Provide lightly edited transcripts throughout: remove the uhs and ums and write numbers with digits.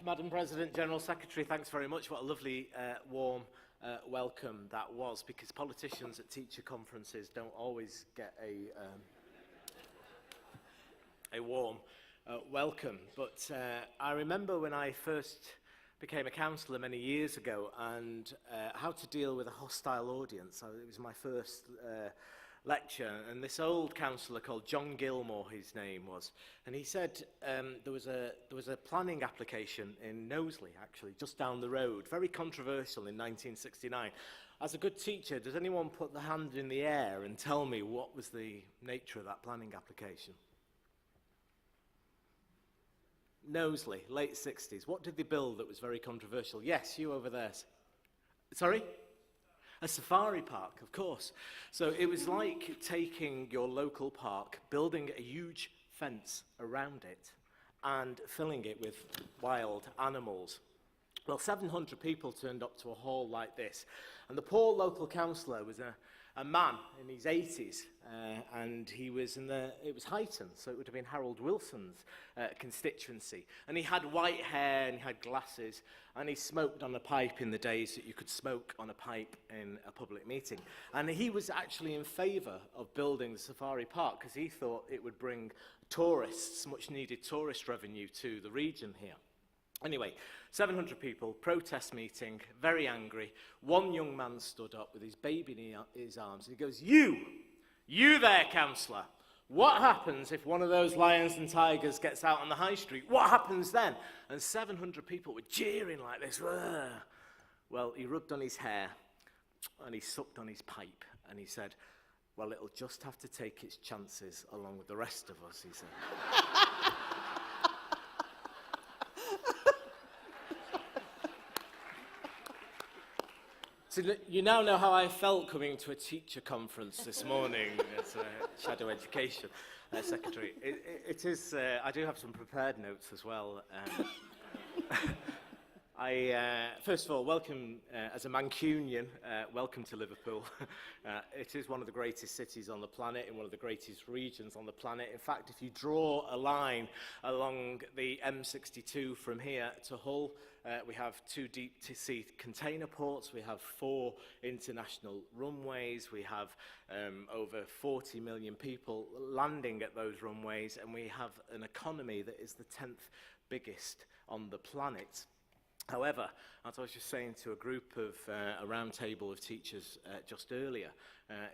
Madam President, General Secretary, thanks very much. What a lovely, warm welcome that was, because politicians at teacher conferences don't always get a warm welcome. But I remember when I first became a councillor many years ago, and how to deal with a hostile audience. So it was my first lecture, and this old councillor called John Gilmore, his name was, and he said there was a planning application in Knowsley, actually, just down the road, very controversial in 1969. As a good teacher, does anyone put the hand in the air and tell me what was the nature of that planning application? Knowsley, late 60s. What did they build that was very controversial? Yes, you over there. Sorry? A safari park, of course. So it was like taking your local park, building a huge fence around it, and filling it with wild animals. Well, 700 people turned up to a hall like this, and the poor local councillor was a man in his 80s, and he was it was Highton, so it would have been Harold Wilson's constituency. And he had white hair, and he had glasses, and he smoked on a pipe in the days that you could smoke on a pipe in a public meeting. And he was actually in favour of building the safari park, because he thought it would bring tourists, much needed tourist revenue to the region here. Anyway, 700 people, protest meeting, very angry. One young man stood up with his baby in his arms, and he goes, you there, councillor, what happens if one of those lions and tigers gets out on the high street? What happens then? And 700 people were jeering like this. Ugh. Well, he rubbed on his hair, and he sucked on his pipe, and he said, well, it'll just have to take its chances along with the rest of us, he said. So you now know how I felt coming to a teacher conference this morning as a Shadow Education Secretary. It is, I do have some prepared notes as well. First of all, welcome as a Mancunian, welcome to Liverpool. It is one of the greatest cities on the planet, in one of the greatest regions on the planet. In fact, if you draw a line along the M62 from here to Hull, we have 2 deep-sea container ports, we have 4 international runways, we have over 40 million people landing at those runways, and we have an economy that is the 10th biggest on the planet. However, as I was just saying to a group of, a round table of teachers just earlier,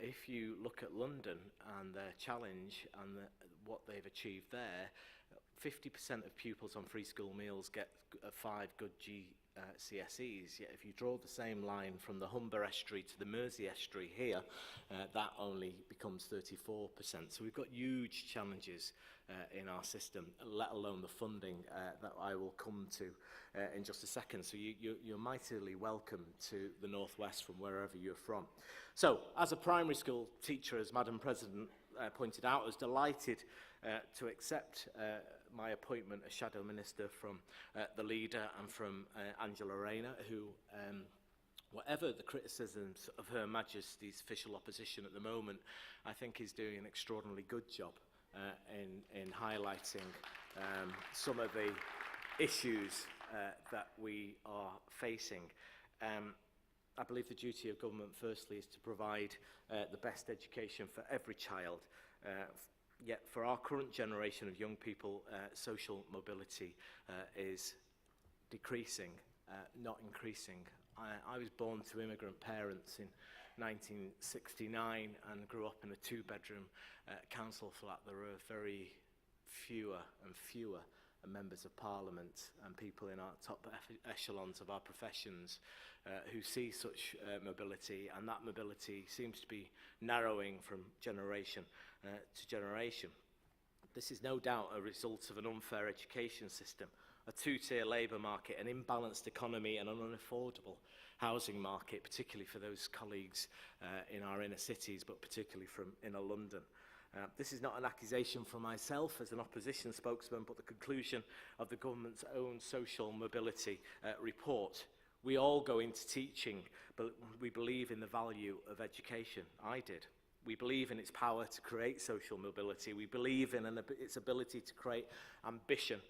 if you look at London and their challenge and what they've achieved there, 50% of pupils on free school meals get 5 good GCSEs. Yet if you draw the same line from the Humber estuary to the Mersey estuary here, that only becomes 34%. So we've got huge challenges in our system, let alone the funding that I will come to in just a second. So you're mightily welcome to the Northwest from wherever you're from. So as a primary school teacher, as Madam President pointed out, I was delighted to accept my appointment as Shadow Minister from the leader and from Angela Rayner, who, whatever the criticisms of Her Majesty's official opposition at the moment, I think is doing an extraordinarily good job in highlighting some of the issues that we are facing. I believe the duty of government, firstly, is to provide the best education for every child. Yet for our current generation of young people, social mobility is decreasing, not increasing. I was born to immigrant parents in 1969 and grew up in a 2-bedroom council flat. There are very fewer and fewer members of parliament and people in our top echelons of our professions who see such mobility, and that mobility seems to be narrowing from generation to generation. This is no doubt a result of an unfair education system, a 2-tier labour market, an imbalanced economy, and an unaffordable housing market, particularly for those colleagues in our inner cities, but particularly from inner London. This is not an accusation from myself as an opposition spokesman, but the conclusion of the government's own social mobility report. We all go into teaching, but we believe in the value of education. I did. We believe in its power to create social mobility. We believe in its ability to create ambition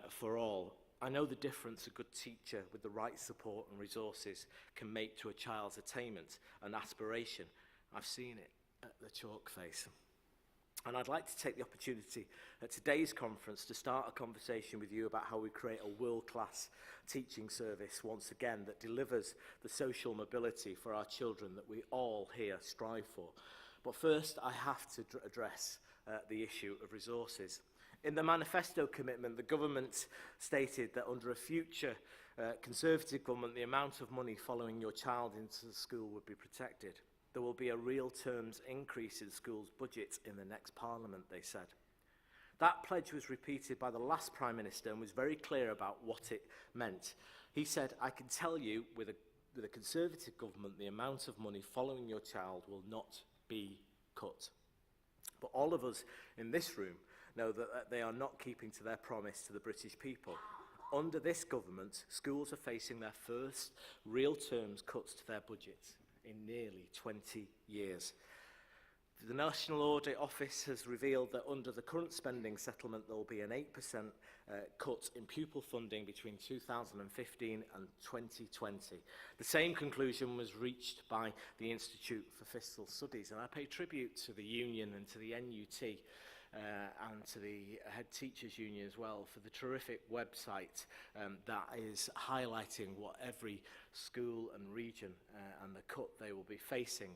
for all. I know the difference a good teacher with the right support and resources can make to a child's attainment and aspiration. I've seen it at the chalk face. And I'd like to take the opportunity at today's conference to start a conversation with you about how we create a world-class teaching service once again that delivers the social mobility for our children that we all here strive for. But first, I have to address the issue of resources. In the manifesto commitment, the government stated that under a future Conservative government, the amount of money following your child into the school would be protected. There will be a real terms increase in schools' budgets in the next Parliament, they said. That pledge was repeated by the last Prime Minister and was very clear about what it meant. He said, I can tell you with a Conservative government, the amount of money following your child will not be cut. But all of us in this room know that they are not keeping to their promise to the British people. Under this government, schools are facing their first real terms cuts to their budgets in nearly 20 years. The National Audit Office has revealed that under the current spending settlement, there will be an 8% cut in pupil funding between 2015 and 2020. The same conclusion was reached by the Institute for Fiscal Studies, and I pay tribute to the union and to the NUT and to the Head Teachers Union as well for the terrific website that is highlighting what every school and region and the cut they will be facing.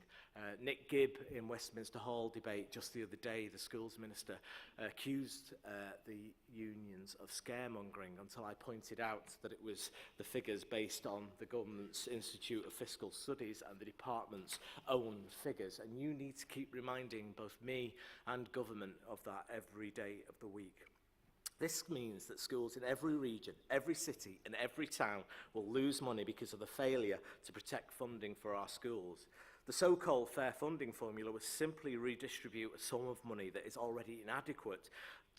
Nick Gibb in Westminster Hall debate just the other day, the schools minister, accused the unions of scaremongering until I pointed out that it was the figures based on the government's Institute of Fiscal Studies and the department's own figures. And you need to keep reminding both me and government of that every day of the week. This means that schools in every region, every city and every town will lose money because of the failure to protect funding for our schools. The so-called fair funding formula will simply redistribute a sum of money that is already inadequate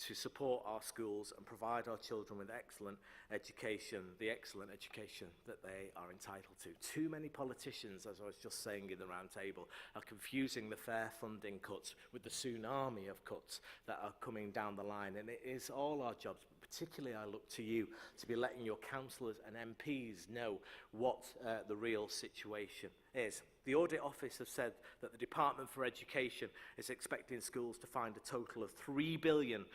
to support our schools and provide our children with excellent education, the excellent education that they are entitled to. Too many politicians, as I was just saying in the round table, are confusing the fair funding cuts with the tsunami of cuts that are coming down the line. And it is all our jobs, particularly I look to you, to be letting your councillors and MPs know what the real situation is. The Audit Office have said that the Department for Education is expecting schools to find a total of £3 billion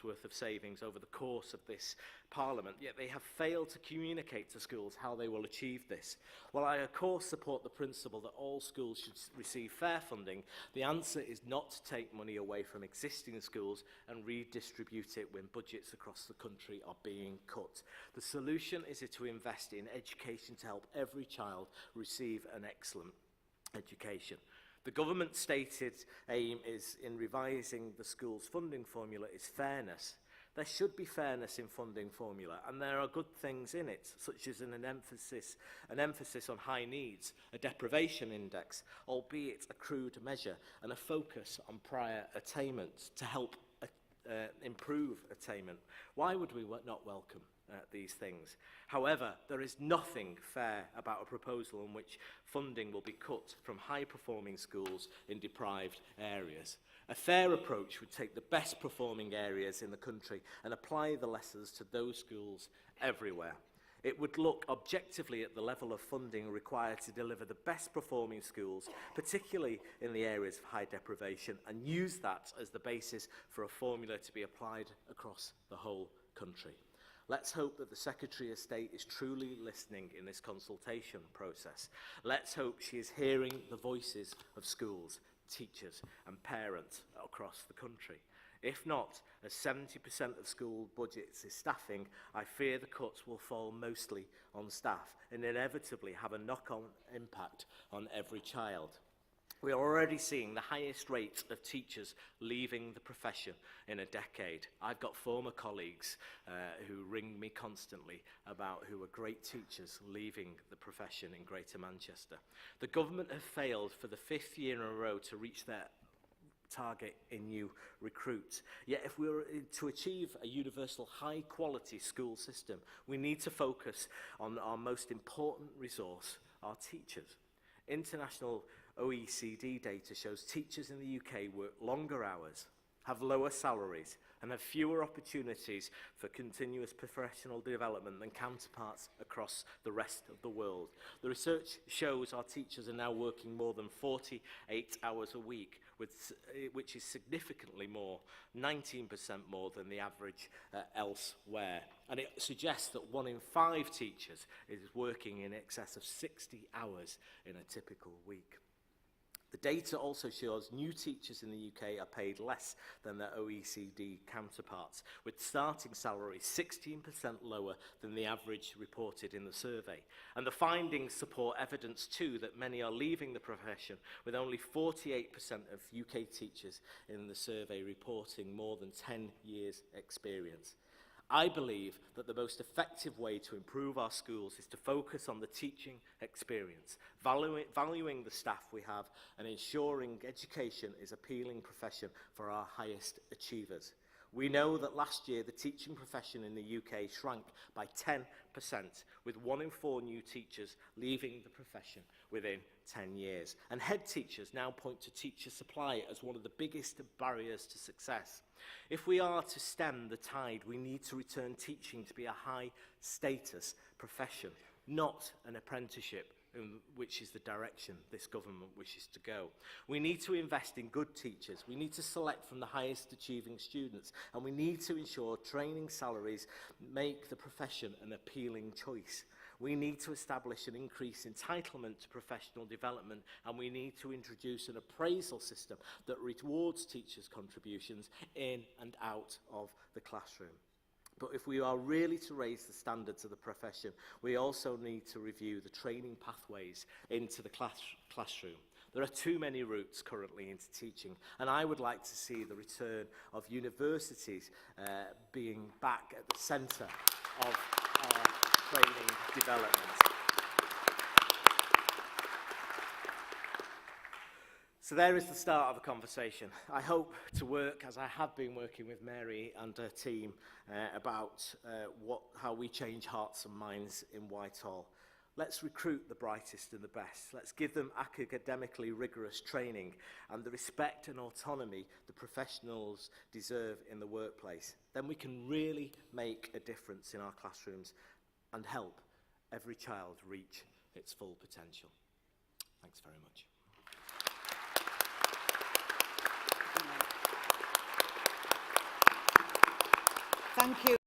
worth of savings over the course of this Parliament, yet they have failed to communicate to schools how they will achieve this. While I of course support the principle that all schools should receive fair funding, the answer is not to take money away from existing schools and redistribute it when budgets across the country are being cut. The solution is to invest in education to help every child receive an excellent education. The government stated aim is in revising the school's funding formula is fairness. There should be fairness in funding formula, and there are good things in it, such as an emphasis on high needs, a deprivation index, albeit a crude measure, and a focus on prior attainment to help improve attainment. Why would we not welcome these things? However, there is nothing fair about a proposal in which funding will be cut from high-performing schools in deprived areas. A fair approach would take the best performing areas in the country and apply the lessons to those schools everywhere. It would look objectively at the level of funding required to deliver the best performing schools, particularly in the areas of high deprivation, and use that as the basis for a formula to be applied across the whole country. Let's hope that the Secretary of State is truly listening in this consultation process. Let's hope she is hearing the voices of schools, teachers and parents across the country. If not, as 70% of school budgets is staffing, I fear the cuts will fall mostly on staff and inevitably have a knock-on impact on every child. We are already seeing the highest rate of teachers leaving the profession in a decade. I've got former colleagues who ring me constantly about who are great teachers leaving the profession in Greater Manchester. The government have failed for the 5th year in a row to reach their target in new recruits. Yet if we were to achieve a universal high-quality school system, we need to focus on our most important resource, our teachers. International OECD data shows teachers in the UK work longer hours, have lower salaries, and have fewer opportunities for continuous professional development than counterparts across the rest of the world. The research shows our teachers are now working more than 48 hours a week, which is significantly more, 19% more than the average elsewhere. And it suggests that 1 in 5 teachers is working in excess of 60 hours in a typical week. The data also shows new teachers in the UK are paid less than their OECD counterparts, with starting salaries 16% lower than the average reported in the survey. And the findings support evidence too that many are leaving the profession, with only 48% of UK teachers in the survey reporting more than 10 years' experience. I believe that the most effective way to improve our schools is to focus on the teaching experience, valuing the staff we have, and ensuring education is an appealing profession for our highest achievers. We know that last year the teaching profession in the UK shrank by 10%, with 1 in 4 new teachers leaving the profession within 10 years. And head teachers now point to teacher supply as one of the biggest barriers to success. If we are to stem the tide, we need to return teaching to be a high-status profession, not an apprenticeship, which is the direction this government wishes to go. We need to invest in good teachers, we need to select from the highest achieving students, and we need to ensure training salaries make the profession an appealing choice. We need to establish an increased entitlement to professional development, and we need to introduce an appraisal system that rewards teachers' contributions in and out of the classroom. But if we are really to raise the standards of the profession, we also need to review the training pathways into the classroom. There are too many routes currently into teaching, and I would like to see the return of universities being back at the centre of our training development. So there is the start of a conversation. I hope to work, as I have been working with Mary and her team, about how we change hearts and minds in Whitehall. Let's recruit the brightest and the best. Let's give them academically rigorous training and the respect and autonomy the professionals deserve in the workplace. Then we can really make a difference in our classrooms and help every child reach its full potential. Thanks very much. Thank you.